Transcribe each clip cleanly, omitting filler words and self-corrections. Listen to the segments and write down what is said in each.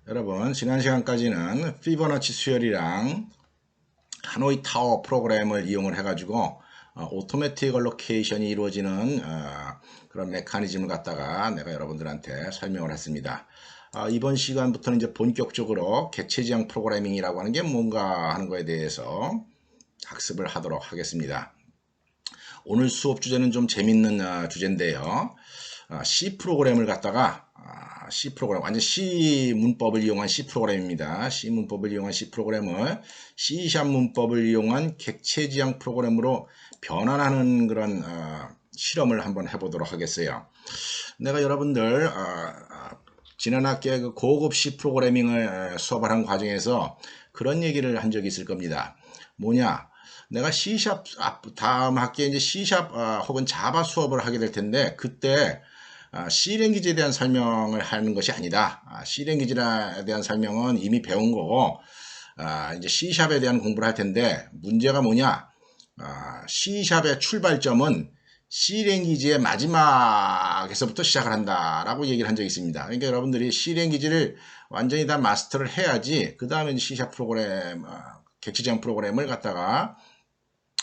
여러분, 지난 시간까지는 피보나치 수열이랑 하노이 타워 프로그램을 이용을 해가지고 오토매틱 얼로케이션이 이루어지는 그런 메커니즘을 갖다가 내가 여러분들한테 설명을 했습니다. 이번 시간부터는 이제 본격적으로 객체지향 프로그래밍이라고 하는 게 뭔가 하는 거에 대해서 학습을 하도록 하겠습니다. 오늘 수업 주제는 좀 재밌는 주제인데요. C 프로그램을 갖다가 C 프로그램, 완전 C 문법을 이용한 C 프로그램입니다. C 문법을 이용한 C 프로그램을 C# 문법을 이용한 객체지향 프로그램으로 변환하는 그런 실험을 한번 해보도록 하겠어요. 내가 여러분들 지난 학기에 그 고급 C 프로그래밍을 수업을 한 과정에서 그런 얘기를 한 적이 있을 겁니다. 뭐냐? 내가 C# 다음 학기에 이제 C# 혹은 자바 수업을 하게 될 텐데 그때 C 랭귀지에 대한 설명을 하는 것이 아니다. C 랭귀지에 대한 설명은 이미 배운 거고 이제 C샵에 대한 공부를 할 텐데 문제가 뭐냐? C샵의 출발점은 C 랭귀지의 마지막에서부터 시작을 한다라고 얘기를 한 적이 있습니다. 그러니까 여러분들이 C 랭귀지를 완전히 다 마스터를 해야지 그 다음에 C샵 프로그램, 객체지향 프로그램을 갖다가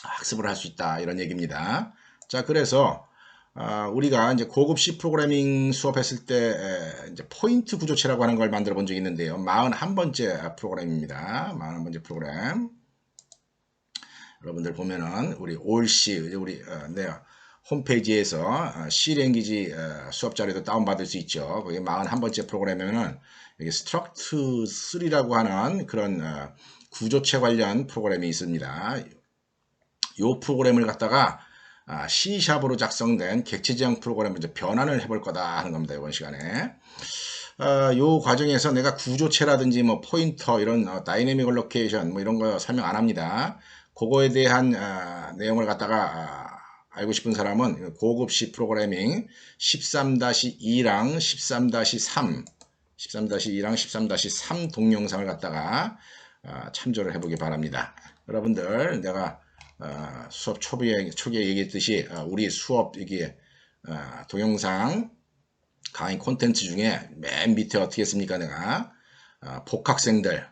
학습을 할 수 있다 이런 얘기입니다. 자, 그래서 우리가 이제 고급 C 프로그래밍 수업했을 때 이제 포인트 구조체라고 하는 걸 만들어 본 적이 있는데요. 41번째 프로그램입니다. 41번째 프로그램. 여러분들 보면은 우리 올 C 우리 네, 홈페이지에서 C 랭귀지 수업 자료도 다운받을 수 있죠. 거기 41번째 프로그램이면은 여기 스트럭트 3라고 하는 그런 구조체 관련 프로그램이 있습니다. 이 프로그램을 갖다가 C샵으로 작성된 객체지향 프로그램을 이제 변환을 해볼 거다 하는 겁니다. 이번 시간에. 요 과정에서 내가 구조체라든지 뭐 포인터 이런 다이내믹 얼로케이션 뭐 이런 거 설명 안 합니다. 그거에 대한 내용을 갖다가 알고 싶은 사람은 고급 C 프로그래밍 13-2랑 13-3 13-2랑 13-3 동영상을 갖다가 참조를 해보기 바랍니다. 여러분들 내가 수업 초기에 얘기했듯이 우리 수업 이게 동영상 강의 콘텐츠 중에 맨 밑에 어떻게 했습니까? 내가 복학생들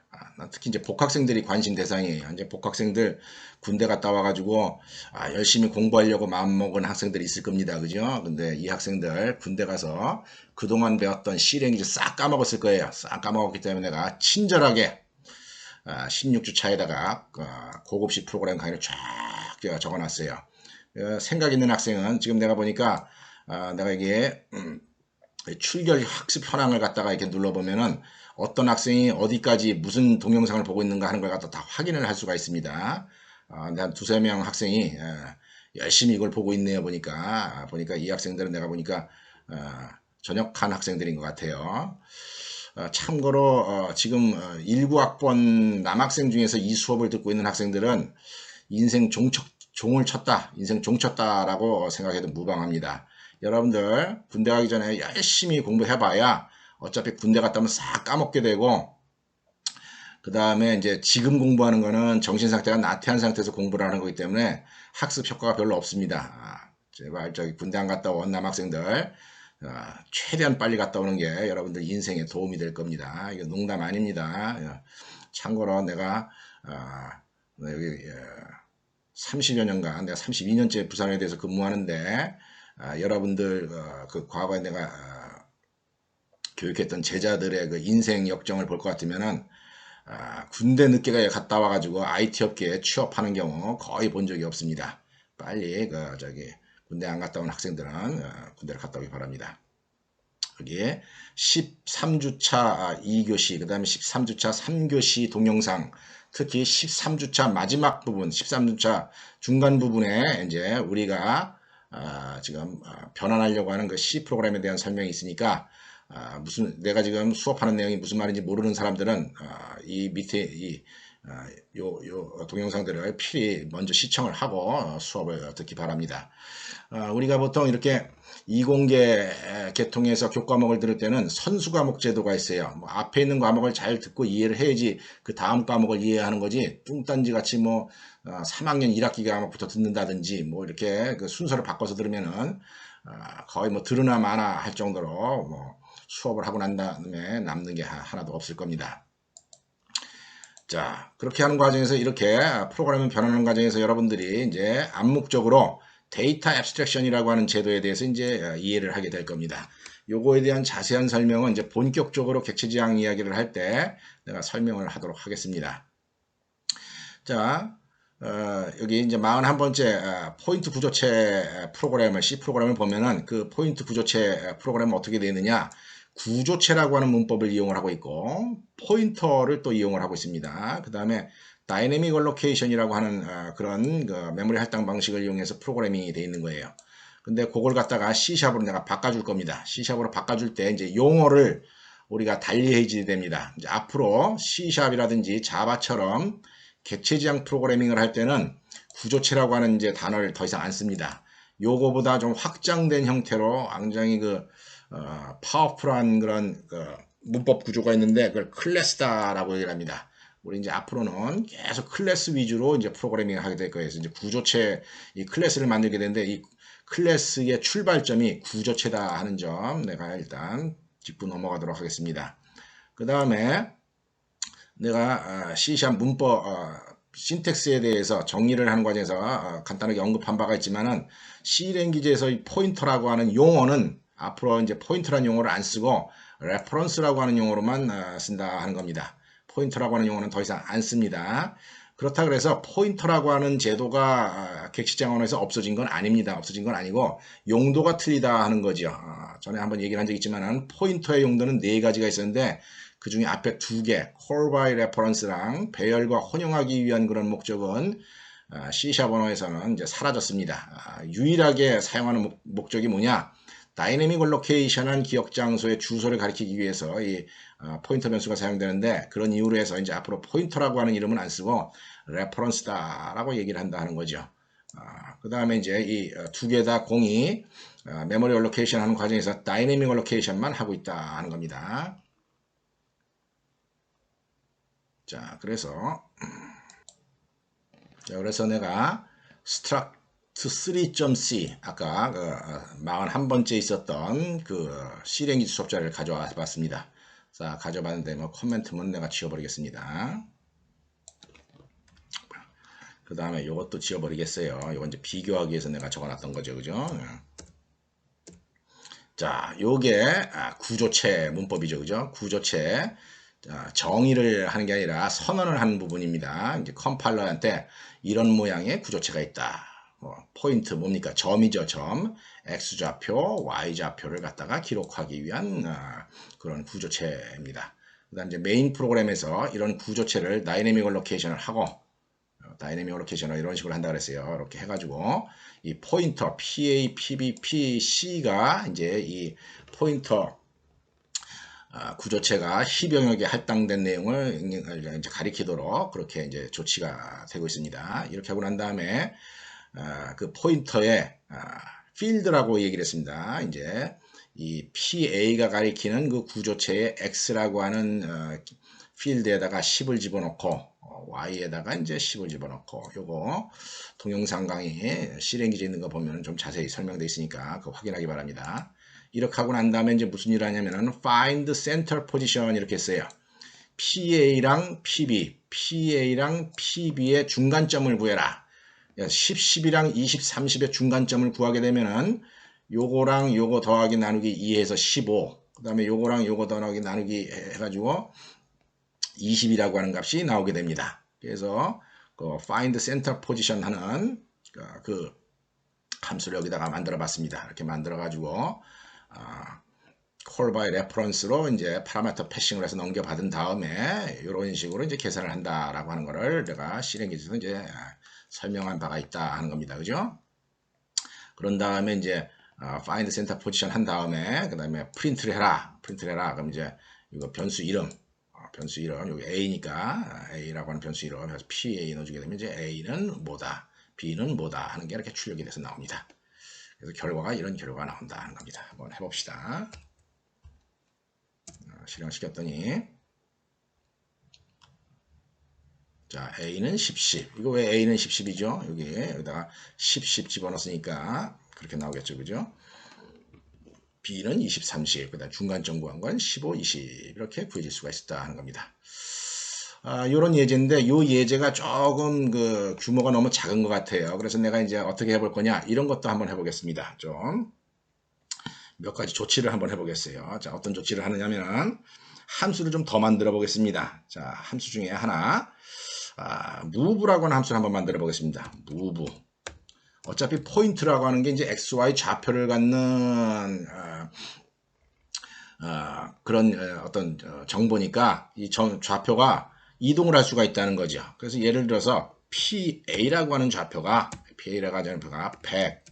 특히 이제 복학생들이 관심 대상이에요. 이제 복학생들 군대 갔다 와가지고 열심히 공부하려고 마음먹은 학생들이 있을 겁니다. 그죠? 근데 이 학생들 군대 가서 그동안 배웠던 C 랭귀지 싹 까먹었을 거예요. 싹 까먹었기 때문에 내가 친절하게 16주 차에다가 고급식 프로그램 강의를 쫙 적어놨어요. 생각 있는 학생은 지금 내가 보니까 내가 이게 출결 학습 현황을 갖다가 이렇게 눌러보면은 어떤 학생이 어디까지 무슨 동영상을 보고 있는가 하는 걸 갖다 다 확인을 할 수가 있습니다. 한 두세 명 학생이 열심히 이걸 보고 있네요. 보니까 이 학생들은 내가 보니까 전역한 학생들인 것 같아요. 참고로 지금 19학번 남학생 중에서 이 수업을 듣고 있는 학생들은 인생 종을 쳤다, 인생 종 쳤다라고 생각해도 무방합니다. 여러분들 군대 가기 전에 열심히 공부해봐야 어차피 군대 갔다 오면 싹 까먹게 되고 그 다음에 이제 지금 공부하는 거는 정신 상태가 나태한 상태에서 공부를 하는 거기 때문에 학습 효과가 별로 없습니다. 제발 저기 군대 안 갔다 온 남학생들 최대한 빨리 갔다 오는 게 여러분들 인생에 도움이 될 겁니다. 이거 농담 아닙니다. 참고로 내가 여기 30여 년간 내가 32년째 부산에 대해서 근무하는데 여러분들 그 과거에 내가 교육했던 제자들의 그 인생 역정을 볼 것 같으면은 군대 늦게 갔다 와가지고 IT 업계에 취업하는 경우 거의 본 적이 없습니다. 빨리 군대 안 갔다 온 학생들은 군대를 갔다 오기 바랍니다. 여기에 13주차 2교시, 그 다음에 13주차 3교시 동영상, 특히 13주차 마지막 부분, 13주차 중간 부분에 이제 우리가 지금 변환하려고 하는 그 C 프로그램에 대한 설명이 있으니까 내가 지금 수업하는 내용이 무슨 말인지 모르는 사람들은 이 밑에 요 동영상들을 필히 먼저 시청을 하고 수업을 듣기 바랍니다. 우리가 보통 이렇게 이공계 계통에서 교과목을 들을 때는 선수 과목 제도가 있어요. 뭐 앞에 있는 과목을 잘 듣고 이해를 해야지 그 다음 과목을 이해하는 거지 뚱딴지 같이 뭐 3학년 1학기 과목부터 듣는다든지 뭐 이렇게 그 순서를 바꿔서 들으면은 거의 뭐 들으나 마나 할 정도로 뭐 수업을 하고 난 다음에 남는 게 하나도 없을 겁니다. 자, 그렇게 하는 과정에서 이렇게 프로그램을 변하는 과정에서 여러분들이 이제 암묵적으로 데이터 앱스트랙션이라고 하는 제도에 대해서 이제 이해를 하게 될 겁니다. 요거에 대한 자세한 설명은 이제 본격적으로 객체지향 이야기를 할 때 내가 설명을 하도록 하겠습니다. 자, 여기 이제 41번째 포인트 구조체 프로그램을 C 프로그램을 보면은 그 포인트 구조체 프로그램은 어떻게 되어 있느냐? 구조체라고 하는 문법을 이용을 하고 있고 포인터를 또 이용을 하고 있습니다. 그 다음에 다이내믹 얼로케이션이라고 하는 그런 그 메모리 할당 방식을 이용해서 프로그래밍이 되어 있는 거예요. 근데 그걸 갖다가 C샵으로 내가 바꿔줄 겁니다. C샵으로 바꿔줄 때 이제 용어를 우리가 달리 해지게 됩니다. 이제 앞으로 C샵이라든지 자바처럼 객체지향 프로그래밍을 할 때는 구조체라고 하는 이제 단어를 더 이상 안 씁니다. 요거보다 좀 확장된 형태로 굉장히 파워풀한 그런 문법 구조가 있는데 그걸 클래스다라고 얘기를 합니다. 우리 이제 앞으로는 계속 클래스 위주로 이제 프로그래밍을 하게 될 거예요. 그래서 이제 구조체 이 클래스를 만들게 되는데 이 클래스의 출발점이 구조체다 하는 점 내가 일단 짚고 넘어가도록 하겠습니다. 그 다음에 내가 C샵 문법 신텍스에 대해서 정리를 하는 과정에서 간단하게 언급한 바가 있지만은 C 랭귀지에서 이 포인터라고 하는 용어는 앞으로 이제 포인터라는 용어를 안 쓰고 레퍼런스라고 하는 용어로만 쓴다 하는 겁니다. 포인터라고 하는 용어는 더 이상 안 씁니다. 그렇다 그래서 포인터라고 하는 제도가 객체지향 언어에서 없어진 건 아닙니다. 없어진 건 아니고 용도가 틀리다 하는 거죠. 전에 한번 얘기를 한 적 있지만은 포인터의 용도는 4가지가 있었는데 그 중에 앞에 2개, call by reference랑 배열과 혼용하기 위한 그런 목적은 C# 언어에서는 이제 사라졌습니다. 유일하게 사용하는 목적이 뭐냐? 다이내믹 얼로케이션한 기억 장소의 주소를 가리키기 위해서 이 포인터 변수가 사용되는데 그런 이유로 해서 이제 앞으로 포인터라고 하는 이름은 안 쓰고 레퍼런스다라고 얘기를 한다 하는 거죠. 그 다음에 이제 이 2개 다 공이 메모리 얼로케이션 하는 과정에서 다이내믹 얼로케이션만 하고 있다 하는 겁니다. 자, 그래서 내가 struct 3.c 아까 41번째 있었던 그 C 랭귀지 수업자를 가져와 봤습니다. 자, 가져봤는데 뭐 코멘트는 내가 지워버리겠습니다. 그 다음에 이것도 지워버리겠어요. 이건 이제 비교하기 위해서 내가 적어놨던 거죠, 그죠? 자, 요게 구조체 문법이죠, 그죠? 구조체 정의를 하는 게 아니라 선언을 하는 부분입니다. 이제 컴파일러한테 이런 모양의 구조체가 있다. 포인트 뭡니까? 점이죠, 점. X좌표, Y좌표를 갖다가 기록하기 위한 그런 구조체입니다. 그 다음 이제 메인 프로그램에서 이런 구조체를 다이내믹 얼로케이션을 하고 다이내믹 얼로케이션을 이런 식으로 한다 그랬어요. 이렇게 해가지고 이 포인터 PA, PB, PC가 이제 이 포인터 구조체가 희병역에 할당된 내용을 이제 가리키도록 그렇게 이제 조치가 되고 있습니다. 이렇게 하고 난 다음에 그 포인터에 필드라고 얘기를 했습니다. 이제 이 PA가 가리키는 그 구조체의 X라고 하는 필드에다가 10을 집어넣고 Y에다가 이제 10을 집어넣고 요거 동영상 강의 실행기지 있는 거 보면 좀 자세히 설명되어 있으니까 그거 확인하기 바랍니다. 이렇게 하고 난 다음에 이제 무슨 일을 하냐면은 find center position 이렇게 했어요. PA랑 PB, PA랑 PB의 중간점을 구해라. 10, 10이랑 20, 30의 중간점을 구하게 되면은 요거랑 요거 더하기 나누기 2해서 15. 그 다음에 요거랑 요거 더하기 나누기 해가지고 20이라고 하는 값이 나오게 됩니다. 그래서 그 find center position 하는 그 함수를 여기다가 만들어 봤습니다. 이렇게 만들어 가지고 call by reference로 이제 파라미터 패싱을 해서 넘겨받은 다음에 이런 식으로 이제 계산을 한다라고 하는 거를 내가 실행기에서 이제 설명한 바가 있다 하는 겁니다. 그죠? 그런 다음에 이제 find center position 한 다음에 그 다음에 프린트를 해라. 그럼 이제 이거 변수 이름 여기 A니까 A라고 하는 변수 이름 그래서 PA 넣어주게 되면 이제 A는 뭐다, B는 뭐다 하는 게 이렇게 출력이 돼서 나옵니다. 그래서 결과가 이런 결과가 나온다 하는 겁니다. 한번 해봅시다. 실행시켰더니 자 A는 10, 10 이거 왜 A는 10, 10이죠? 여기다가 10, 10 집어넣었으니까 그렇게 나오겠죠, 그죠? B는 20, 30, 그다음 중간점 구한 건 15, 20 이렇게 구해질 수가 있었다 하는 겁니다. 요런 예제인데 요 예제가 조금 그 규모가 너무 작은 것 같아요. 그래서 내가 이제 어떻게 해볼 거냐 이런 것도 한번 해보겠습니다. 좀 몇 가지 조치를 한번 해보겠어요. 자, 어떤 조치를 하느냐면 함수를 좀 더 만들어 보겠습니다. 자, 함수 중에 하나 move라고 하는 함수를 한번 만들어 보겠습니다. move. 어차피 포인트라고 하는 게 이제 XY 좌표를 갖는 그런 어떤 정보니까 이 좌표가 이동을 할 수가 있다는 거죠. 그래서 예를 들어서 PA라고 하는 좌표가 100,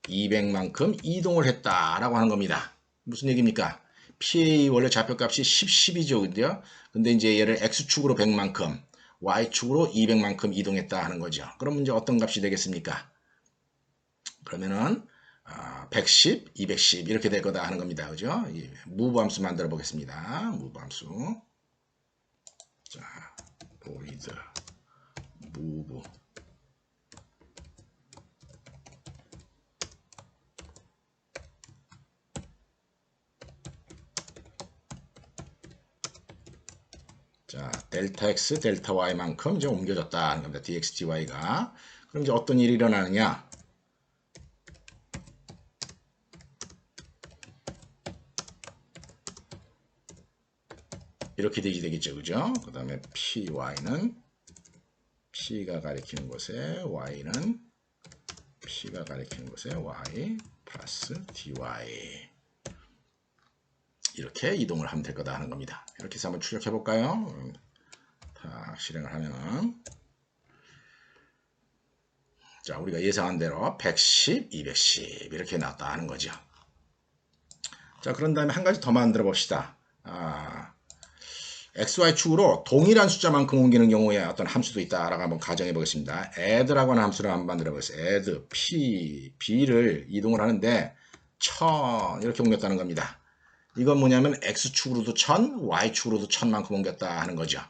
200만큼 이동을 했다라고 하는 겁니다. 무슨 얘기입니까? PA 원래 좌표값이 10, 10이죠. 근데 이제 얘를 X축으로 100만큼, Y축으로 200만큼 이동했다 하는 거죠. 그럼 이제 어떤 값이 되겠습니까? 그러면은 110, 210 이렇게 될 거다 하는 겁니다. 그죠? move 함수 만들어 보겠습니다. move 함수. 자, void move. 자, 델타 x, 델타 y만큼 이제 옮겨졌다 하는 겁니다. dx, dy가. 그럼 이제 어떤 일이 일어나느냐? 이렇게 되겠죠. 그죠? 그 다음에 py는 p가 가리키는 곳에 y는 p가 가리키는 곳에 y 플러스 dy. 이렇게 이동을 하면 될 거다 하는 겁니다. 이렇게 해서 한번 출력해 볼까요? 다 실행을 하면은 자, 우리가 예상한 대로 110, 210 이렇게 나왔다 하는 거죠. 자, 그런 다음에 한 가지 더 만들어 봅시다. XY축으로 동일한 숫자만큼 옮기는 경우에 어떤 함수도 있다라고 한번 가정해 보겠습니다. add라고 하는 함수를 한번 만들어 보겠습니다. add p, b를 이동을 하는데 1000 이렇게 옮겼다는 겁니다. 이건 뭐냐면 X축으로도 1000, Y축으로도 1000만큼 옮겼다 하는 거죠.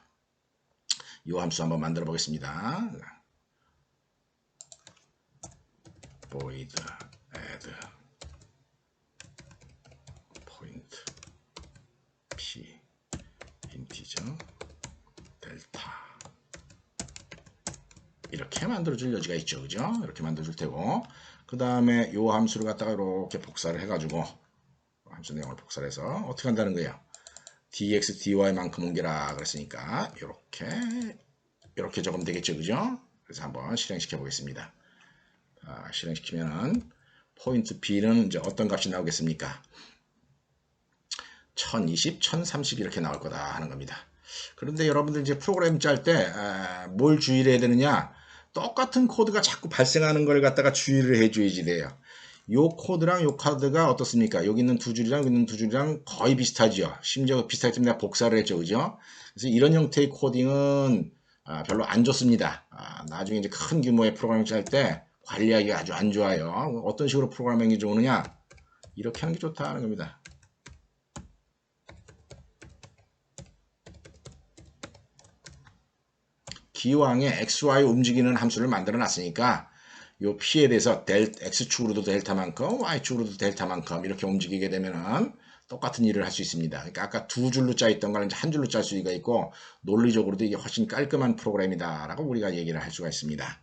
이 함수 한번 만들어 보겠습니다. void add point p integer delta 이렇게 만들어 줄 여지가 있죠. 그죠? 이렇게 만들어 줄 테고 그 다음에 이 함수를 갖다가 이렇게 복사를 해가지고 함수 내용을 복사해서 어떻게 한다는 거예요? dx, dy만큼 옮겨라 그랬으니까 이렇게 적으면 되겠죠. 그죠? 그래서 한번 실행시켜 보겠습니다. 실행시키면은 포인트 B는 이제 어떤 값이 나오겠습니까? 1020, 1030 이렇게 나올 거다 하는 겁니다. 그런데 여러분들 이제 프로그램 짤 때 뭘 주의를 해야 되느냐? 똑같은 코드가 자꾸 발생하는 걸 갖다가 주의를 해줘야지 돼요. 요 코드랑 요 코드가 어떻습니까? 여기 있는 두 줄이랑 여기 있는 두 줄이랑 거의 비슷하죠. 심지어 비슷하기 때문에 내가 복사를 했죠. 그죠? 그래서 이런 형태의 코딩은 별로 안 좋습니다. 나중에 이제 큰 규모의 프로그램을 짤 때 관리하기가 아주 안 좋아요. 어떤 식으로 프로그래밍이 좋으느냐? 이렇게 하는 게 좋다 하는 겁니다. 기왕에 XY 움직이는 함수를 만들어 놨으니까 요 P에 대해서 X축으로도 델타만큼 Y축으로도 델타만큼 이렇게 움직이게 되면은 똑같은 일을 할 수 있습니다. 그러니까 아까 두 줄로 짜 있던 거는 이제 한 줄로 짤 수가 있고 논리적으로도 이게 훨씬 깔끔한 프로그램이다 라고 우리가 얘기를 할 수가 있습니다.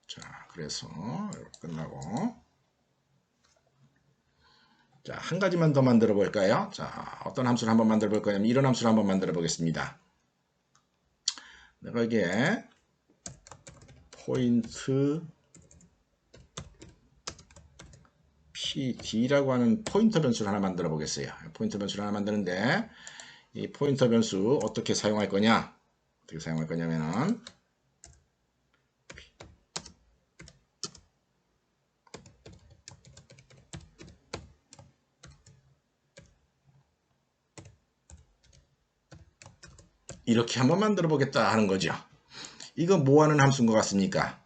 자, 그래서 이렇게 끝나고 자, 한 가지만 더 만들어 볼까요? 자, 어떤 함수를 한번 만들어 볼 거냐면 이런 함수를 한번 만들어 보겠습니다. 내가 이게 포인트 PD라고 하는 포인터 변수를 하나 만들어 보겠어요. 포인터 변수를 하나 만드는데 이 포인터 변수 어떻게 사용할 거냐? 어떻게 사용할 거냐면은 이렇게 한번 만들어 보겠다 하는 거죠. 이거 뭐 하는 함수인 것 같습니까?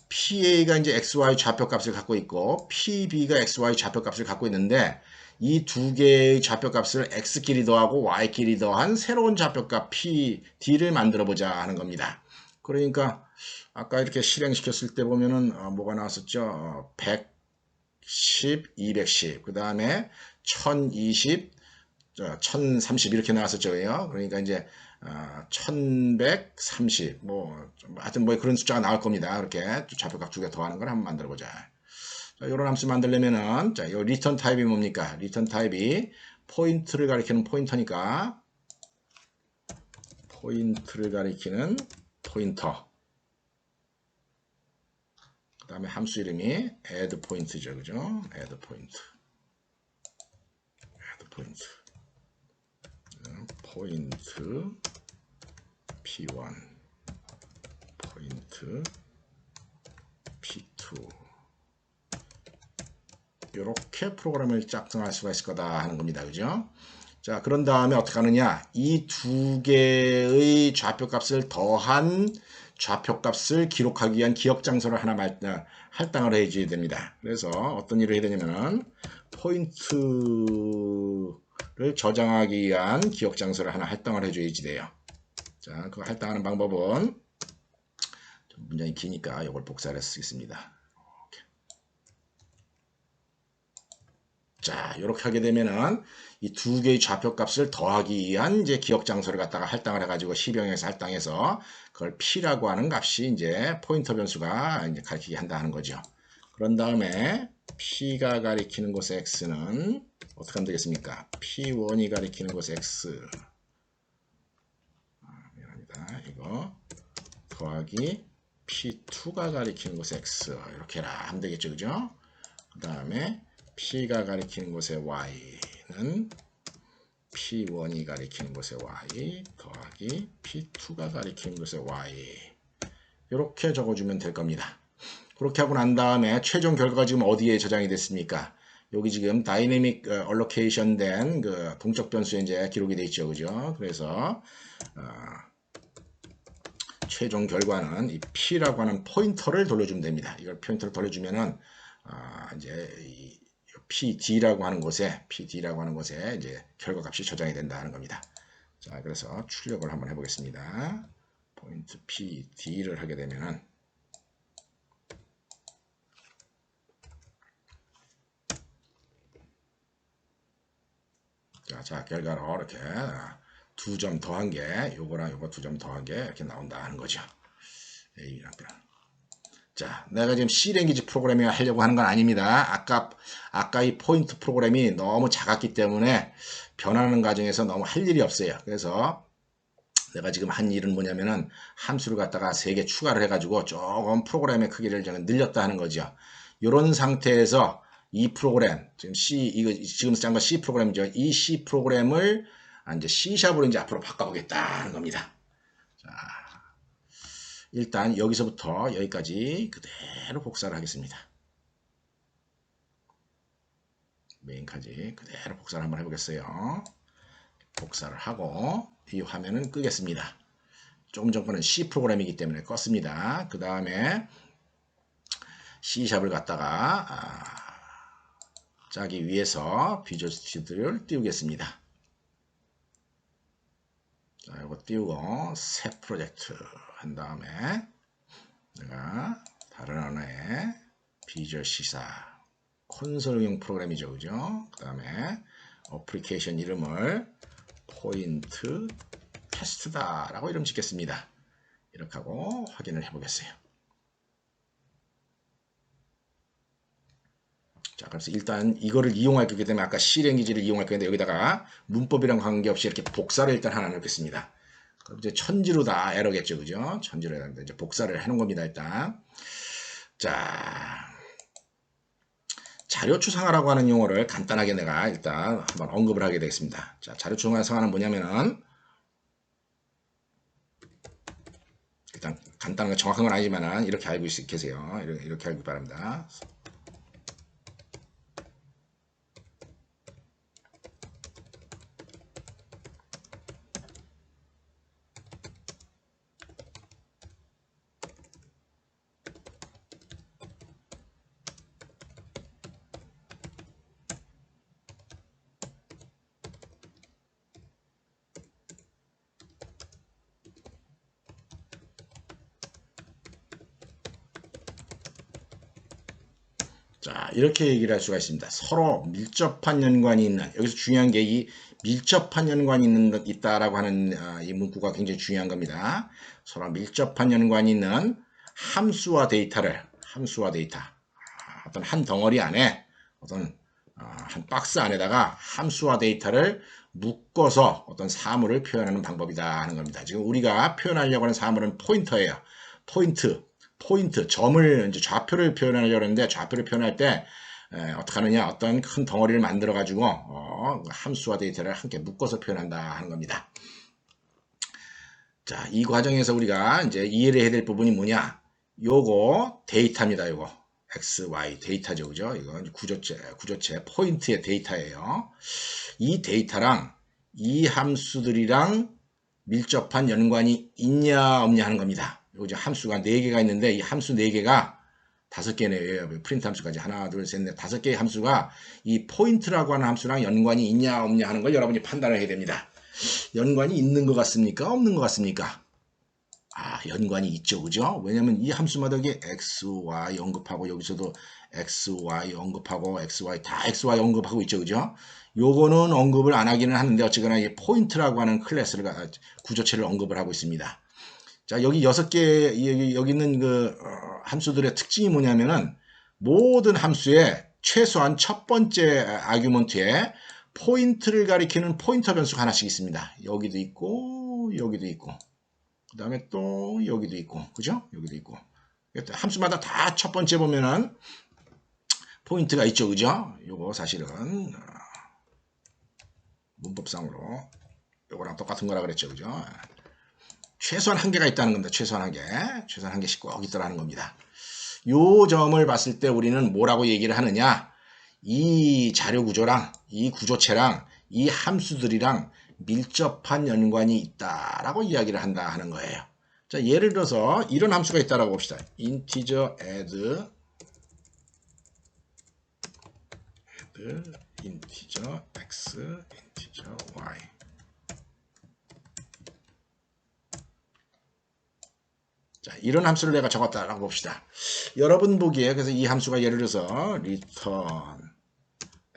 PA가 이제 XY 좌표값을 갖고 있고 PB가 XY 좌표값을 갖고 있는데 이 두 개의 좌표값을 X끼리 더하고 Y끼리 더한 새로운 좌표값 PD를 만들어 보자 하는 겁니다. 그러니까 아까 이렇게 실행시켰을 때 보면은 뭐가 나왔었죠? 110, 210, 그 다음에 1020, 1030 이렇게 나왔었죠. 그러니까 이제 1130, 하여튼 그런 숫자가 나올 겁니다. 이렇게 좌표값 두 개 더하는 걸 한번 만들어 보자. 자, 이런 함수 만들려면은 자, 이 리턴 타입이 뭡니까? 리턴 타입이 포인트를 가리키는 포인터니까 포인트를 가리키는 포인터. 그 다음에 함수 이름이 add point죠. 그죠? add point. add point. 포인트 P1, 포인트 P2. 이렇게 프로그램을 작성할 수가 있을 거다 하는 겁니다. 그죠? 자, 그런 다음에 어떻게 하느냐? 이 두 개의 좌표값을 더한 좌표값을 기록하기 위한 기억 장소를 하나 할당을 해줘야 됩니다. 그래서 어떤 일을 해야 되냐면 포인트를 저장하기 위한 기억 장소를 하나 할당을 해줘야지 돼요. 자, 그거 할당하는 방법은 문장이 기니까 이걸 복사를 해서 쓰겠습니다. 자, 이렇게 하게 되면은 이 두 개의 좌표값을 더하기 위한 이제 기억 장소를 갖다가 할당을 해가지고 시병에서 할당해서 그걸 P라고 하는 값이 이제 포인터 변수가 이제 가리키게 한다는 거죠. 그런 다음에 P가 가리키는 곳의 X는 어떻게 하면 되겠습니까? P1이 가리키는 곳의 X. 미안합니다. 이거 더하기 P2가 가리키는 곳의 X. 이렇게 하면 되겠죠. 그죠? 그 다음에 P가 가리키는 곳의 Y는 P1이 가리키는 곳의 Y 더하기 P2가 가리키는 곳의 Y. 이렇게 적어주면 될 겁니다. 그렇게 하고 난 다음에 최종 결과가 지금 어디에 저장이 됐습니까? 여기 지금 다이내믹 얼로케이션 된 그 동적 변수에 이제 기록이 되어 있죠. 그죠? 그래서 최종 결과는 이 P라고 하는 포인터를 돌려주면 됩니다. 이걸 포인터를 돌려주면은 이제 이 PD라고 하는 곳에 이제 결과값이 저장이 된다는 겁니다. 자, 그래서 출력을 한번 해보겠습니다. 포인트 PD를 하게 되면은 자, 결과로 이렇게 두 점 더한 게 요거랑 요거 두 점 더한 게 이렇게 나온다는 거죠. A랑 B. 자, 내가 지금 C랭귀지 프로그래밍을 하려고 하는 건 아닙니다. 아까 이 포인트 프로그램이 너무 작았기 때문에 변하는 과정에서 너무 할 일이 없어요. 그래서 내가 지금 한 일은 뭐냐면은 함수를 갖다가 3개 추가를 해가지고 조금 프로그램의 크기를 늘렸다 하는 거죠. 이런 상태에서 이 프로그램, 지금 지금 짠 거 C 프로그램이죠. 이 C 프로그램을 이제 C샵으로 이제 앞으로 바꿔보겠다는 겁니다. 자, 일단 여기서부터 여기까지 그대로 복사를 하겠습니다. 메인까지 그대로 복사를 한번 해보겠어요. 복사를 하고 이 화면은 끄겠습니다. 조금 전 거는 C 프로그램이기 때문에 껐습니다. 그 다음에 C샵을 갖다가 짜기 위해서 비주얼 스튜디오를 띄우겠습니다. 자, 이거 띄우고 새 프로젝트 한 다음에 내가 다른 하나의 비주얼 C사 콘솔용 프로그램이죠. 그죠? 그 다음에 어플리케이션 이름을 포인트 테스트다 라고 이름 짓겠습니다. 이렇게 하고 확인을 해보겠어요. 자, 그래서 일단 이거를 이용할 거기 때문에 아까 C랭귀지를 이용할 건데 여기다가 문법이랑 관계없이 이렇게 복사를 일단 하나 넣겠습니다. 그럼 이제 천지로 다 에러겠죠. 그죠? 천지로 에러인데 이제 복사를 해놓은 겁니다. 일단. 자, 자료 추상화라고 하는 용어를 간단하게 내가 일단 한번 언급을 하게 되겠습니다. 자, 자료 추상화는 뭐냐면은 일단 간단한 건 정확한 건 아니지만 이렇게 알고 계세요. 이렇게 알기 바랍니다. 자, 이렇게 얘기를 할 수가 있습니다. 서로 밀접한 연관이 있는, 여기서 중요한 게 이 밀접한 연관이 있다라고 하는 이 문구가 굉장히 중요한 겁니다. 서로 밀접한 연관이 있는 함수와 데이터, 어떤 한 덩어리 안에, 어떤 한 박스 안에다가 함수와 데이터를 묶어서 어떤 사물을 표현하는 방법이다 하는 겁니다. 지금 우리가 표현하려고 하는 사물은 포인터예요. 포인트, 점을, 이제 좌표를 표현하려고 하는데, 좌표를 표현할 때, 어떻게 하느냐, 어떤 큰 덩어리를 만들어가지고, 함수와 데이터를 함께 묶어서 표현한다 하는 겁니다. 자, 이 과정에서 우리가 이제 이해를 해야 될 부분이 뭐냐, 요거 데이터입니다, 요거. X, Y, 데이터죠, 그죠? 이건 구조체, 포인트의 데이터예요. 이 데이터랑 이 함수들이랑 밀접한 연관이 있냐, 없냐 하는 겁니다. 이제 함수가 4개가 있는데 이 함수 4개가 5개네요. 프린트 함수까지 하나, 둘, 셋, 넷, 5개의 함수가 이 포인트라고 하는 함수랑 연관이 있냐, 없냐 하는 걸 여러분이 판단을 해야 됩니다. 연관이 있는 것 같습니까? 없는 것 같습니까? 연관이 있죠, 그죠? 왜냐면 이 함수마다 이게 x, y 언급하고 여기서도 x, y 언급하고 x, y 다 x, y 언급하고 있죠, 그죠? 요거는 언급을 안 하기는 하는데 어쨌거나 이 포인트라고 하는 클래스를 구조체를 언급을 하고 있습니다. 자, 여기 6개 여기 있는 그 함수들의 특징이 뭐냐면은 모든 함수에 최소한 첫 번째 아규먼트에 포인트를 가리키는 포인터 변수가 하나씩 있습니다. 여기도 있고 여기도 있고 그 다음에 또 여기도 있고, 그죠? 여기도 있고. 함수마다 다 첫 번째 보면은 포인트가 있죠, 그죠? 요거 사실은 문법상으로 요거랑 똑같은 거라 그랬죠, 그죠? 최소한 한 개가 있다는 겁니다. 최소한 한 개씩 꼭 있더라는 겁니다. 요 점을 봤을 때 우리는 뭐라고 얘기를 하느냐? 이 자료 구조랑 이 구조체랑 이 함수들이랑 밀접한 연관이 있다라고 이야기를 한다 하는 거예요. 자, 예를 들어서 이런 함수가 있다라고 봅시다. integer add integer x, integer y. 자, 이런 함수를 내가 적었다라고 봅시다. 여러분 보기에 그래서 이 함수가 예를 들어서 return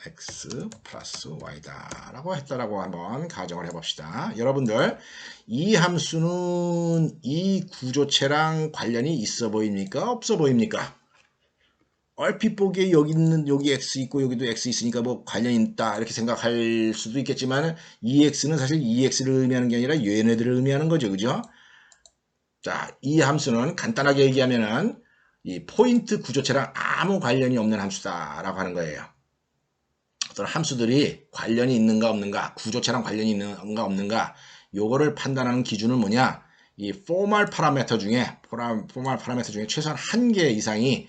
x 플러스 y다 라고 했다라고 한번 가정을 해봅시다. 여러분들 이 함수는 이 구조체랑 관련이 있어 보입니까? 없어 보입니까? 얼핏 보기에 여기 x 있고 여기도 x 있으니까 뭐 관련이 있다 이렇게 생각할 수도 있겠지만 이 x는 사실 이 x를 의미하는 게 아니라 얘네들을 의미하는 거죠, 그죠? 자, 이 함수는 간단하게 얘기하면은 이 포인트 구조체랑 아무 관련이 없는 함수다라고 하는 거예요. 어떤 함수들이 관련이 있는가 없는가, 구조체랑 관련이 있는가 없는가, 요거를 판단하는 기준은 뭐냐? 이 포멀 파라미터 중에 최소한 한 개 이상이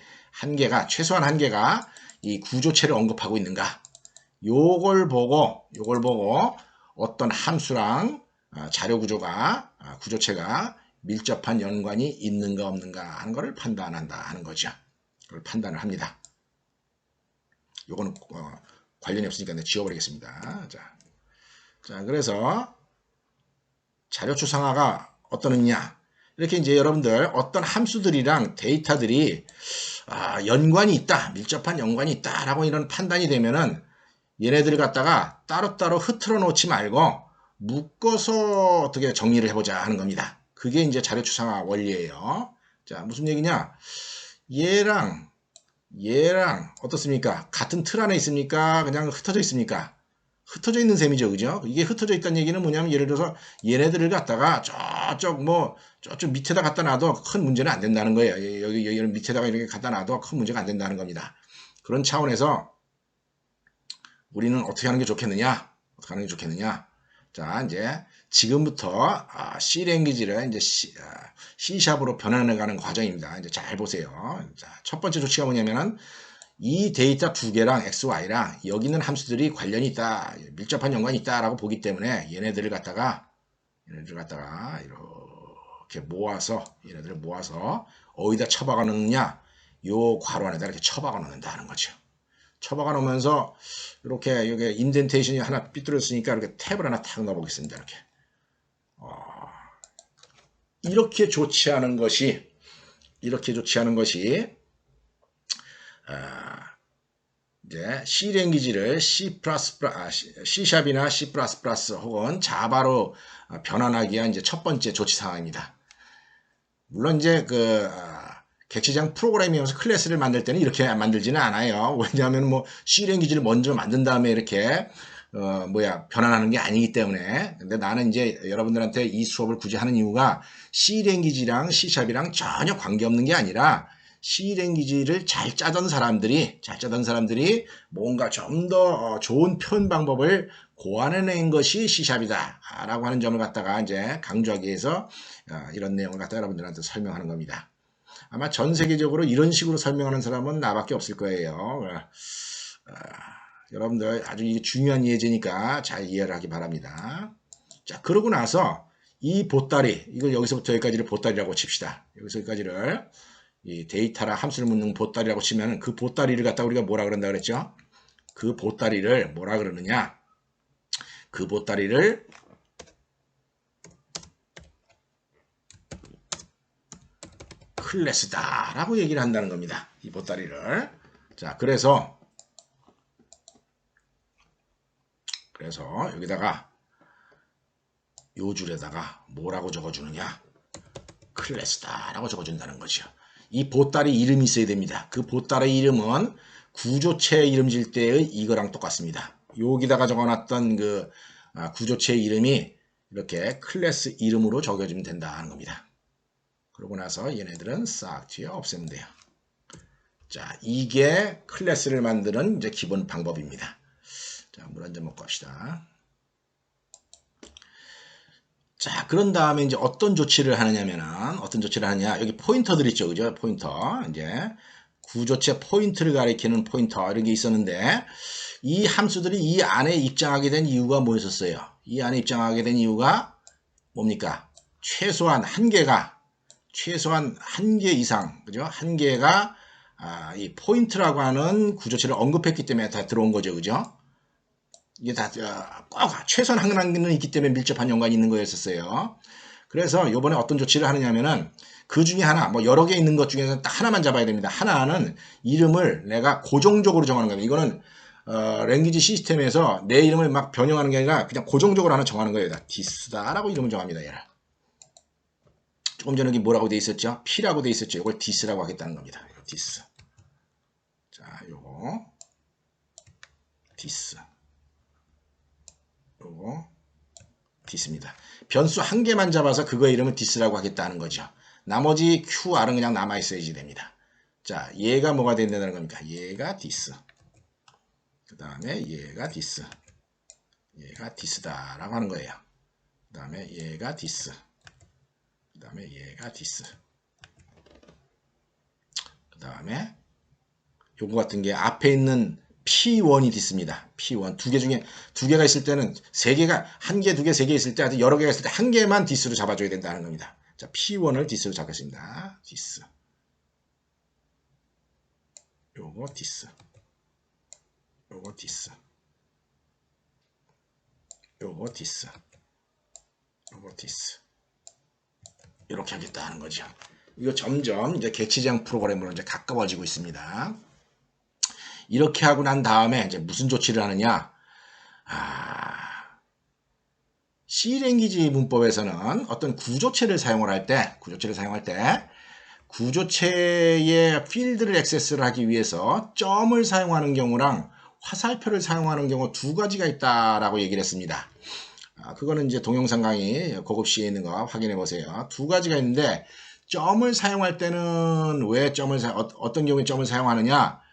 최소한 한 개가 이 구조체를 언급하고 있는가? 요걸 보고 어떤 함수랑 자료 구조가 구조체가 밀접한 연관이 있는가 없는가 하는 것을 판단한다 하는 거죠. 그걸 판단을 합니다. 요거는 관련이 없으니까 내가 지워버리겠습니다. 자, 그래서 자료 추상화가 어떤 의미냐? 이렇게 이제 여러분들 어떤 함수들이랑 데이터들이 연관이 있다, 밀접한 연관이 있다라고 이런 판단이 되면은 얘네들을 갖다가 따로따로 흐트러 놓지 말고 묶어서 어떻게 정리를 해보자 하는 겁니다. 그게 이제 자료 추상화 원리예요. 자, 무슨 얘기냐? 얘랑 어떻습니까? 같은 틀 안에 있습니까? 그냥 흩어져 있습니까? 흩어져 있는 셈이죠, 그죠? 이게 흩어져 있다는 얘기는 뭐냐면 예를 들어서 얘네들을 갖다가 저쪽 밑에다 갖다 놔도 큰 문제는 안 된다는 거예요. 여기 밑에다가 이렇게 갖다 놔도 큰 문제가 안 된다는 겁니다. 그런 차원에서 우리는 어떻게 하는 게 좋겠느냐? 자, 이제 지금부터 C 랭귀지를 이제 C#으로 변환해가는 과정입니다. 이제 잘 보세요. 자, 첫 번째 조치가 뭐냐면은 이 데이터 두 개랑 XY랑 여기 있는 함수들이 관련이 있다, 밀접한 연관이 있다라고 보기 때문에 얘네들을 갖다가 이렇게 얘네들을 모아서 어디다 처박아 놓느냐? 요 괄호 안에다 이렇게 처박아 놓는다는 거죠. 처박아 놓으면서 이렇게 여기 인덴테이션이 하나 삐뚤어졌으니까 이렇게 탭을 하나 탁 넣어보겠습니다. 이렇게 좋지 않은 것이 이제 C 랭귀지를 C샵이나 C++ 혹은 자바로 변환하기 위한 이제 첫 번째 조치 사항입니다. 물론 이제 객체지향 프로그래밍에서 클래스를 만들 때는 이렇게 만들지는 않아요. 왜냐하면 뭐 C 랭귀지를 먼저 만든 다음에 이렇게 변환하는 게 아니기 때문에. 근데 나는 이제 여러분들한테 이 수업을 굳이 하는 이유가 C 랭귀지랑 C샵이랑 전혀 관계없는 게 아니라 C 랭귀지를 잘 짜던 사람들이 뭔가 좀 더 좋은 표현 방법을 고안해낸 것이 C샵이다 라고 하는 점을 갖다가 이제 강조하기 위해서 이런 내용을 갖다 여러분들한테 설명하는 겁니다. 아마 전 세계적으로 이런 식으로 설명하는 사람은 나밖에 없을 거예요. 여러분들 아주 이게 중요한 예제니까 잘 이해를 하기 바랍니다. 자, 그러고 나서 이 보따리, 이걸 여기서부터 여기까지를 보따리라고 칩시다. 여기서 여기까지를 이 데이터라 함수를 묻는 보따리라고 치면 그 보따리를 갖다 우리가 뭐라 그런다 그랬죠? 그 보따리를 뭐라 그러느냐? 그 보따리를 클래스다 라고 얘기를 한다는 겁니다. 이 보따리를. 자, 그래서 여기다가 요 줄에다가 뭐라고 적어주느냐? 클래스다 라고 적어준다는 거죠. 이 보따리 이름이 있어야 됩니다. 그 보따리 이름은 구조체 이름 질 때의 이거랑 똑같습니다. 여기다가 적어놨던 그 구조체 이름이 이렇게 클래스 이름으로 적어주면 된다는 겁니다. 그러고 나서 얘네들은 싹 뒤에 없애면 돼요. 자, 이게 클래스를 만드는 이제 기본 방법입니다. 자, 물 한 잔 먹고 합시다. 자, 그런 다음에 이제 어떤 조치를 하느냐면은, 여기 포인터들 있죠. 그죠? 포인터. 이제 구조체 포인트를 가리키는 포인터, 이런 게 있었는데, 이 함수들이 이 안에 입장하게 된 이유가 뭐였었어요? 이 안에 입장하게 된 이유가 뭡니까? 최소한 한 개 이상, 그죠? 한 개가, 이 포인트라고 하는 구조체를 언급했기 때문에 다 들어온 거죠. 그죠? 이게 다 꼭 최소한 한 개는 있기 때문에 밀접한 연관이 있는 거였었어요. 그래서 요번에 어떤 조치를 하느냐면은 그 중에 하나, 뭐 여러 개 있는 것 중에서 딱 하나만 잡아야 됩니다. 하나는 이름을 내가 고정적으로 정하는 겁니다. 이거는 랭귀지 시스템에서 내 이름을 막 변형하는 게 아니라 그냥 고정적으로 하나 정하는 거예요. this다라고 이름을 정합니다. 얘를. 조금 전에 여기 뭐라고 돼 있었죠? p라고 돼 있었죠. 이걸 this라고 하겠다는 겁니다. this. 자, 요거 this. 요거 this입니다. 변수 한 개만 잡아서 그거 이름을 this라고 하겠다는 거죠. 나머지 qr은 그냥 남아 있어야지 됩니다. 자, 얘가 뭐가 된다는 겁니까? 얘가 this. 그 다음에 얘가 this. 얘가 this다라고 하는 거예요. 그 다음에 얘가 this. 그 다음에 얘가 this. 그 다음에 요거 같은 게 앞에 있는 P1이 this입니다. P1. 두 개 중에 두 개가 있을 때는 세 개가 한 개, 두 개, 세 개 있을 때 아주 여러 개가 있을 때 한 개만 this로 잡아줘야 된다는 겁니다. 자, P1을 this로 잡겠습니다. this. 요거 this. 요거 this. 요거 this. 요거 this. 이렇게 하겠다는 거죠. 이거 점점 이제 객체지향 프로그램으로 이제 가까워지고 있습니다. 이렇게 하고 난 다음에 이제 무슨 조치를 하느냐? C 랭귀지 문법에서는 어떤 구조체를 사용할 때 구조체의 필드를 액세스를 하기 위해서 점을 사용하는 경우랑 화살표를 사용하는 경우 두 가지가 있다라고 얘기를 했습니다. 그거는 이제 동영상 강의 고급 C에 있는 거 확인해 보세요. 두 가지가 있는데 점을 사용할 때는 어떤 경우에 점을 사용하느냐?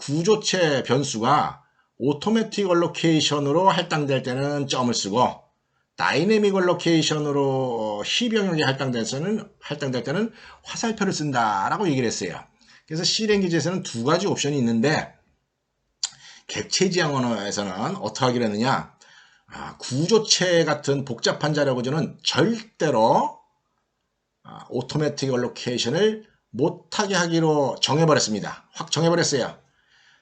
구조체 변수가 오토매틱 얼로케이션으로 할당될 때는 점을 쓰고 다이내믹 얼로케이션으로 희병역이 할당될 때는 화살표를 쓴다라고 얘기를 했어요. 그래서 C 랭귀지에서는 두 가지 옵션이 있는데 객체지향 언어에서는 어떻게 하기로 했느냐? 구조체 같은 복잡한 자료구조는 절대로 오토매틱 얼로케이션을 못하게 하기로 정해버렸습니다. 확 정해버렸어요.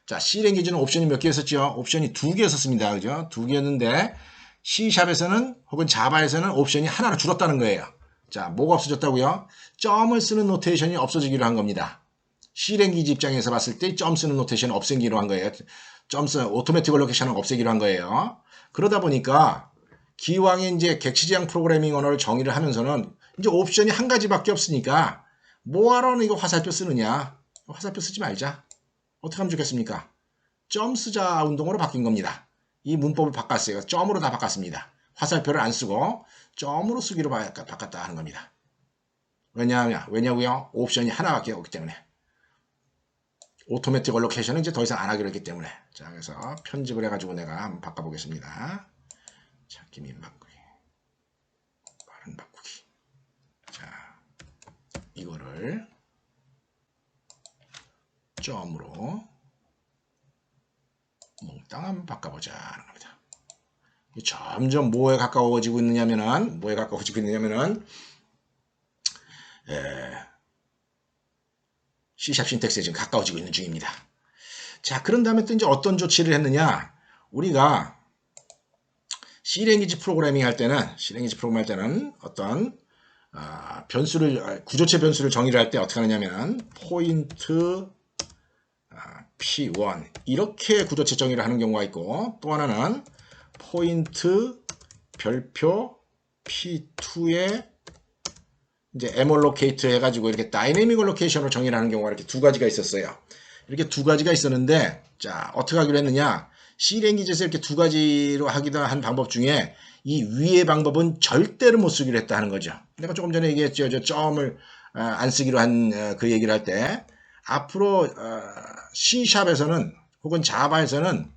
자, C 랭귀지는 옵션이 몇 개였었죠? 옵션이 두 개였었습니다. 그죠? 두 개였는데 C샵에서는 혹은 자바에서는 옵션이 하나로 줄었다는 거예요. 자, 뭐가 없어졌다고요? 점을 쓰는 노테이션이 없어지기로 한 겁니다. C랭귀지 입장에서 봤을 때 점 쓰는 노테이션을 없애기로 한 거예요. 점 쓰는 오토매틱 얼로케이션을 없애기로 한 거예요. 그러다 보니까 기왕에 이제 객체지향 프로그래밍 언어를 정의를 하면서는 이제 옵션이 한 가지밖에 없으니까 뭐하러 이거 화살표 쓰느냐. 화살표 쓰지 말자. 어떻게 하면 좋겠습니까? 점 쓰자 운동으로 바뀐 겁니다. 이 문법을 바꿨어요. 점으로 다 바꿨습니다. 화살표를 안 쓰고 점으로 쓰기로 바꿨다 하는 겁니다. 왜냐고요? 옵션이 하나밖에 없기 때문에. 오토매틱 얼로케이션은 이제 더 이상 안 하기로 했기 때문에. 자, 그래서 편집을 해가지고 내가 한번 바꿔보겠습니다. 찾기 및 바꾸기. 빠른 바꾸기. 자, 이거를 점으로 몽땅 한번 바꿔보자 하는 겁니다. 점점 뭐에 가까워지고 있느냐면은, C# 신텍스에 지금 가까워지고 있는 중입니다. 자, 그런 다음에 또 이제 어떤 조치를 했느냐. 우리가 C랭귀지 프로그래밍 할 때는 어떤 구조체 변수를 정의를 할 때 어떻게 하느냐면 포인트 P1 이렇게 구조체 정의를 하는 경우가 있고, 또 하나는 포인트 별표 P2에 이제 mAllocate 해가지고 이렇게 다이내믹 얼로케이션으로 정의를 하는 경우가 이렇게 두 가지가 있었어요. 이렇게 두 가지가 있었는데, 자, 어떻게 하기로 했느냐. C랭귀지에서 이렇게 두 가지로 하기도 한 방법 중에 이 위의 방법은 절대로 못 쓰기로 했다 하는 거죠. 내가 조금 전에 얘기했죠. 저 점을 안 쓰기로 한 그 얘기를 할 때, 앞으로 C샵에서는 혹은 자바에서는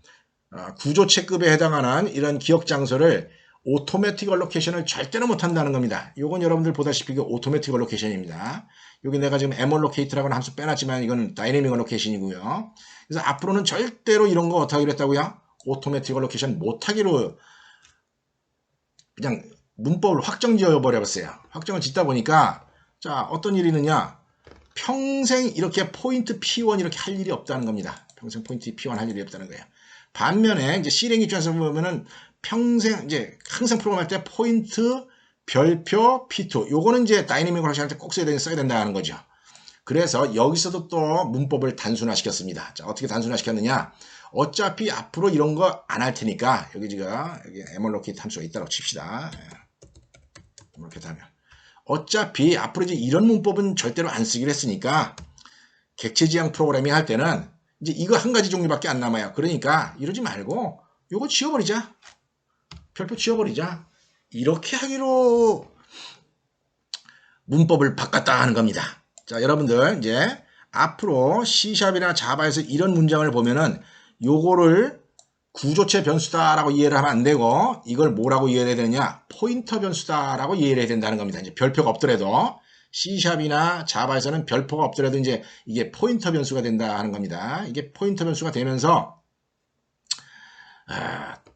구조체급에 해당하는 이런 기억 장소를 오토매틱 얼로케이션을 절대로 못한다는 겁니다. 이건 여러분들 보다시피 오토매틱 얼로케이션입니다. 여기 내가 지금 mAllocate라고 하는 함수 빼놨지만 이건 다이내믹 얼로케이션이고요. 그래서 앞으로는 절대로 이런 거 어떻게 하기로 했다고요? 오토매틱 얼로케이션 못하기로 그냥 문법을 확정 지어버렸어요. 확정을 짓다 보니까 자, 어떤 일이 있느냐. 평생 이렇게 포인트 P1 이렇게 할 일이 없다는 겁니다. 평생 포인트 P1 할 일이 없다는 거예요. 반면에 이제 C랭귀지 입장에서 보면은 평생 이제 항상 프로그램할 때 포인트 별표 P2 요거는 이제 다이내믹 얼로케이션 할 때 꼭 써야 된다는 거죠. 그래서 여기서도 또 문법을 단순화시켰습니다. 자, 어떻게 단순화시켰느냐? 어차피 앞으로 이런 거 안 할 테니까 여기 mAllocate 함수가 있다고 칩시다. 이렇게 하면 어차피 앞으로 이제 이런 문법은 절대로 안 쓰기로 했으니까 객체지향 프로그래밍 할 때는 이제 이거 한 가지 종류밖에 안 남아요. 그러니까 이러지 말고 요거 지워버리자. 별표 지워버리자. 이렇게 하기로 문법을 바꿨다 하는 겁니다. 자, 여러분들 이제 앞으로 C샵이나 자바에서 이런 문장을 보면은 요거를 구조체 변수다라고 이해를 하면 안 되고 이걸 뭐라고 이해해야 되느냐? 포인터 변수다라고 이해를 해야 된다는 겁니다. 이제 별표가 없더라도 C샵이나 자바에서는 별표가 없더라도 이제 이게 포인터 변수가 된다 하는 겁니다. 이게 포인터 변수가 되면서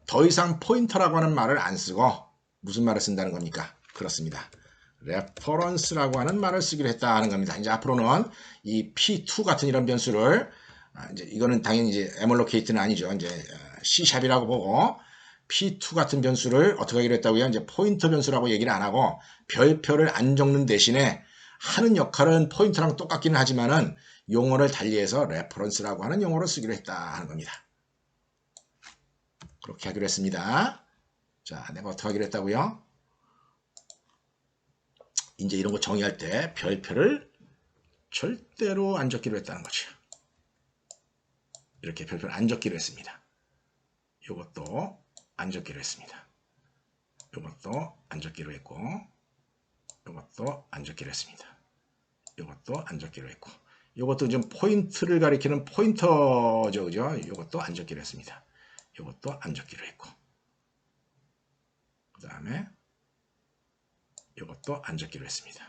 더 이상 포인터라고 하는 말을 안 쓰고 무슨 말을 쓴다는 겁니까? 그렇습니다. 레퍼런스라고 하는 말을 쓰기로 했다 하는 겁니다. 이제 앞으로는 이 P2 같은 이런 변수를 이제 이거는 당연히 이제 mAllocate는 아니죠. 이제 C샵이라고 보고 P2 같은 변수를 어떻게 하기로 했다고요? 이제 포인터 변수라고 얘기를 안 하고 별표를 안 적는 대신에 하는 역할은 포인터랑 똑같기는 하지만은 용어를 달리해서 레퍼런스라고 하는 용어를 쓰기로 했다 하는 겁니다. 그렇게 하기로 했습니다. 자, 내가 어떻게 하기로 했다고요? 이제 이런 거 정의할 때 별표를 절대로 안 적기로 했다는 거죠. 이렇게 별표를 안 적기로 했습니다. 이것도 안 적기로 했습니다. 이것도 안 적기로 했고, 이것도 안 적기로 했습니다. 이것도 안 적기로 했고, 이것도 좀 포인트를 가리키는 포인터죠, 그죠? 이것도 안 적기로 했습니다. 이것도 안 적기로 했고, 그 다음에 이것도 안 적기로 했습니다.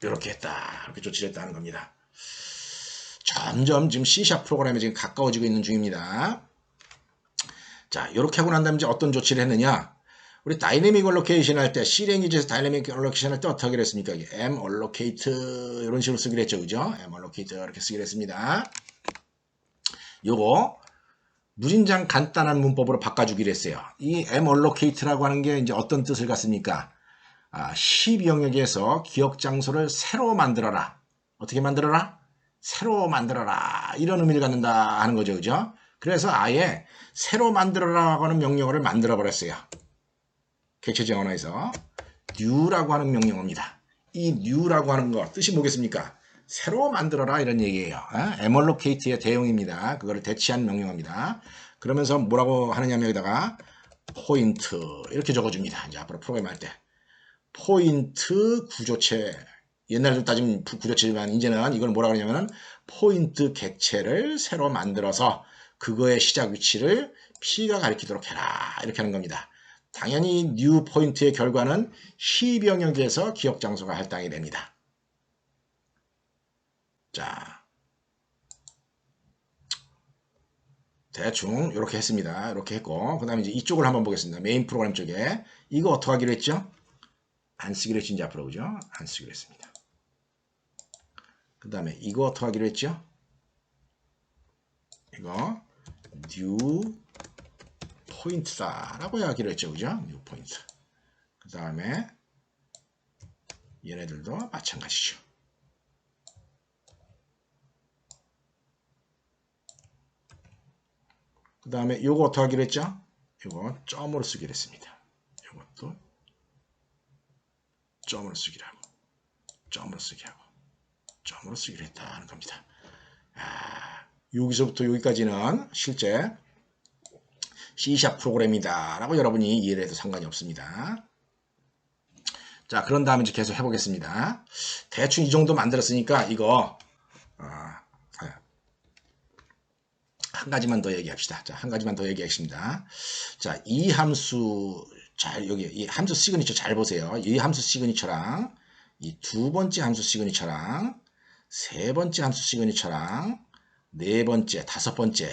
이렇게 했다. 이렇게 조치를 했다 하는 겁니다. 점점 지금 C# 프로그램에 지금 가까워지고 있는 중입니다. 자, 이렇게 하고 난 다음에 이제 어떤 조치를 했느냐? 우리 다이내믹 얼로케이션 할 때, C랭귀지에서 다이내믹 얼로케이션 할 때 어떻게 하기로 했습니까? mAllocate 이런 식으로 쓰기로 했죠, 그죠? mAllocate 이렇게 쓰기로 했습니다. 요거 무진장 간단한 문법으로 바꿔주기로 했어요. 이 mAllocate라고 하는 게 이제 어떤 뜻을 갖습니까? C 영역에서 기억 장소를 새로 만들어라. 어떻게 만들어라? 새로 만들어라 이런 의미를 갖는다 하는 거죠. 그죠? 그래서 아예 새로 만들어라고 하는 명령어를 만들어 버렸어요. 객체적 언어에서 new라고 하는 명령어입니다. 이 new라고 하는 거 뜻이 뭐겠습니까? 새로 만들어라 이런 얘기예요. emerlocate의 대용입니다. 그거를 대치한 명령어입니다. 그러면서 뭐라고 하느냐면 여기다가 포인트 이렇게 적어줍니다. 이제 앞으로 프로그램 할 때 포인트 구조체, 옛날에 좀 따지면 구조체지만 이제는 이걸 뭐라 그러냐면 포인트 객체를 새로 만들어서 그거의 시작 위치를 P가 가리키도록 해라 이렇게 하는 겁니다. 당연히 new 포인트의 결과는 C 병역에서 기억 장소가 할당이 됩니다. 자, 대충 이렇게 했습니다. 이렇게 했고 그 다음에 이제 이쪽을 한번 보겠습니다. 메인 프로그램 쪽에 이거 어떻게 하기로 했죠? 안 쓰기로 했지 이제 앞으로 그죠? 안 쓰기로 했습니다. 그 다음에 이거 어떻게 하기로 했죠? 이거 new 포인트다 라고 하기로 했죠. 그죠? new 포인트. 그 다음에 얘네들도 마찬가지죠. 그 다음에 요거 어떻게 하기로 했죠? 요거 점으로 쓰기로 했습니다. 요것도 점으로 쓰기로 하고 점으로 쓰기 하고 점으로 쓰기로 했다는 겁니다. 여기서부터 여기까지는 실제 C# 프로그램이다 라고 여러분이 이해를 해도 상관이 없습니다. 자, 그런 다음에 이제 계속 해보겠습니다. 대충 이 정도 만들었으니까 이거 한 가지만 더 얘기합시다. 자, 한 가지만 더 얘기하겠습니다. 자, 이 함수 잘 여기 이 함수 시그니처 잘 보세요. 이 함수 시그니처랑 이 두 번째 함수 시그니처랑 세 번째 함수 시그니처랑 네 번째, 다섯 번째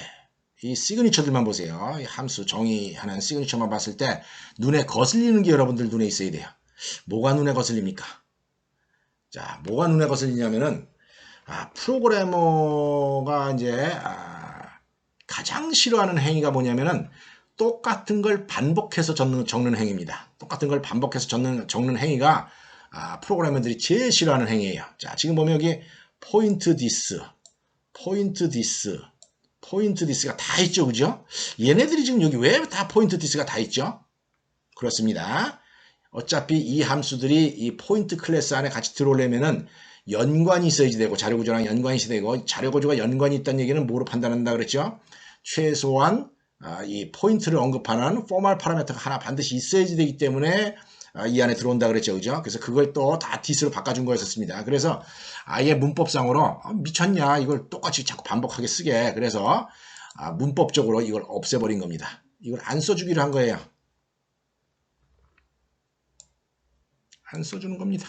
이 시그니처들만 보세요. 이 함수 정의하는 시그니처만 봤을 때 눈에 거슬리는 게 여러분들 눈에 있어야 돼요. 뭐가 눈에 거슬립니까? 자, 뭐가 눈에 거슬리냐면은 프로그래머가 이제 가장 싫어하는 행위가 뭐냐면은 똑같은 걸 반복해서 적는 행위입니다. 똑같은 걸 반복해서 적는 행위가 프로그래머들이 제일 싫어하는 행위예요. 자, 지금 보면 여기 포인트 디스, 포인트 디스, 포인트 디스가 다 있죠. 그죠? 얘네들이 지금 여기 왜 다 포인트 디스가 다 있죠? 그렇습니다. 어차피 이 함수들이 이 포인트 클래스 안에 같이 들어오려면은 연관이 있어야지 되고 자료구조랑 연관이 있어야 되고 자료구조가 연관이 있다는 얘기는 뭐로 판단한다 그랬죠? 최소한 이 포인트를 언급하는 포멀 파라미터가 하나 반드시 있어야지 되기 때문에 이 안에 들어온다 그랬죠. 그죠? 그래서 그걸 또 다 디스로 바꿔준 거였었습니다. 그래서 아예 문법상으로 미쳤냐 이걸 똑같이 자꾸 반복하게 쓰게 그래서 문법적으로 이걸 없애버린 겁니다. 이걸 안 써주기로 한 거예요. 안 써주는 겁니다.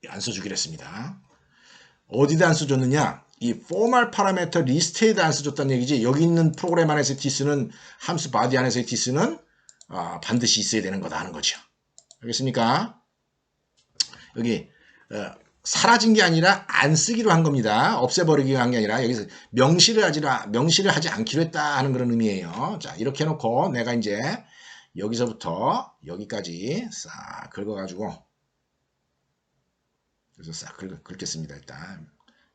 안 써주기로 했습니다. 어디다 안 써줬느냐? 이 formal parameter list에다 안 써줬다는 얘기지. 여기 있는 프로그램 안에서의 디스는 함수 body 안에서의 디스는 반드시 있어야 되는 거다 하는 거죠. 알겠습니까? 여기 사라진 게 아니라 안 쓰기로 한 겁니다. 없애버리기로 한 게 아니라 여기서 명시를 하지 않기로 했다 하는 그런 의미예요. 자, 이렇게 해놓고 내가 이제 여기서부터 여기까지 싹 긁어가지고 그래서 싹 긁겠습니다. 일단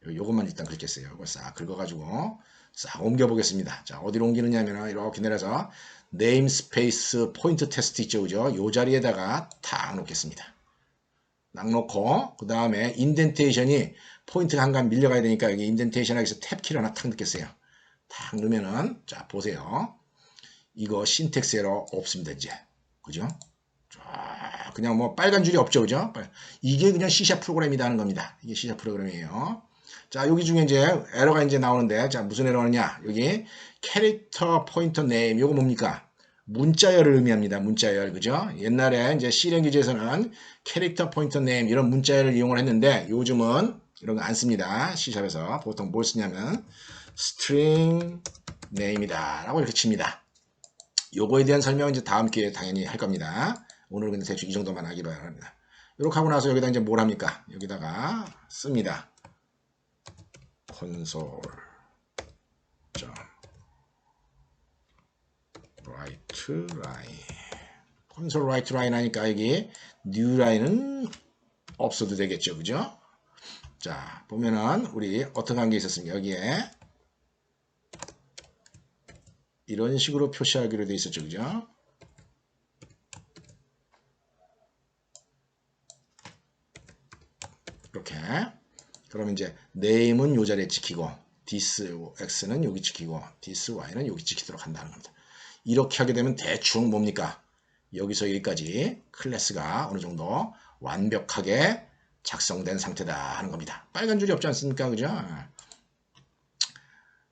요것만 일단 긁겠어요. 이거 싹 긁어가지고 싹 옮겨보겠습니다. 자, 어디로 옮기느냐면 이렇게 내려서 네임스페이스 포인트 테스트 있죠. 그죠? 요 자리에다가 탁 놓겠습니다. 딱 놓고 그 다음에 인덴테이션이 포인트가 한간 밀려가야 되니까 여기 인덴테이션 하기서 탭키를 하나 탁 넣겠어요. 탁 넣으면은 자 보세요. 이거 신텍스 에러 없습니다. 이제 그죠? 쫙 그냥 뭐 빨간 줄이 없죠. 그죠? 이게 그냥 C# 프로그램이다 하는 겁니다. 이게 C# 프로그램이에요. 자, 여기 중에 이제 에러가 이제 나오는데 자 무슨 에러냐? 여기 캐릭터 포인터 네임 요거 뭡니까? 문자열을 의미합니다. 문자열. 그죠? 옛날에 이제 C 랭귀지에서는 캐릭터 포인터 네임 이런 문자열을 이용을 했는데 요즘은 이런 거 안 씁니다. C샵에서 보통 뭘 쓰냐면 string name이다 라고 이렇게 칩니다. 요거에 대한 설명은 이제 다음 기회에 당연히 할 겁니다. 오늘은 근데 대충 이 정도만 하기로 합니다. 이렇게 하고 나서 여기다 이제 뭘 합니까? 여기다가 씁니다. console right line. 콘솔 right line 하니까 여기 new line은 없어도 되겠죠. 그죠? 자, 보면은 우리 어떤 한 게 있었습니까? 여기에 이런 식으로 표시하기로 돼 있었죠. 그죠? 이렇게. 그럼 이제 name은 요 자리에 찍히고 this x는 여기 찍히고 this y는 여기 찍히도록 한다는 겁니다. 이렇게 하게 되면 대충 뭡니까? 여기서 여기까지 클래스가 어느 정도 완벽하게 작성된 상태다 하는 겁니다. 빨간 줄이 없지 않습니까? 그죠?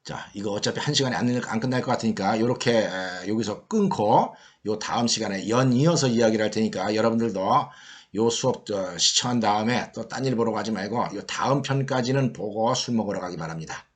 자, 이거 어차피 한 시간에 안 끝날 것 같으니까 이렇게 여기서 끊고 요 다음 시간에 연이어서 이야기를 할 테니까 여러분들도 요 수업 시청한 다음에 또 딴 일 보러 가지 말고 요 다음 편까지는 보고 술 먹으러 가기 바랍니다.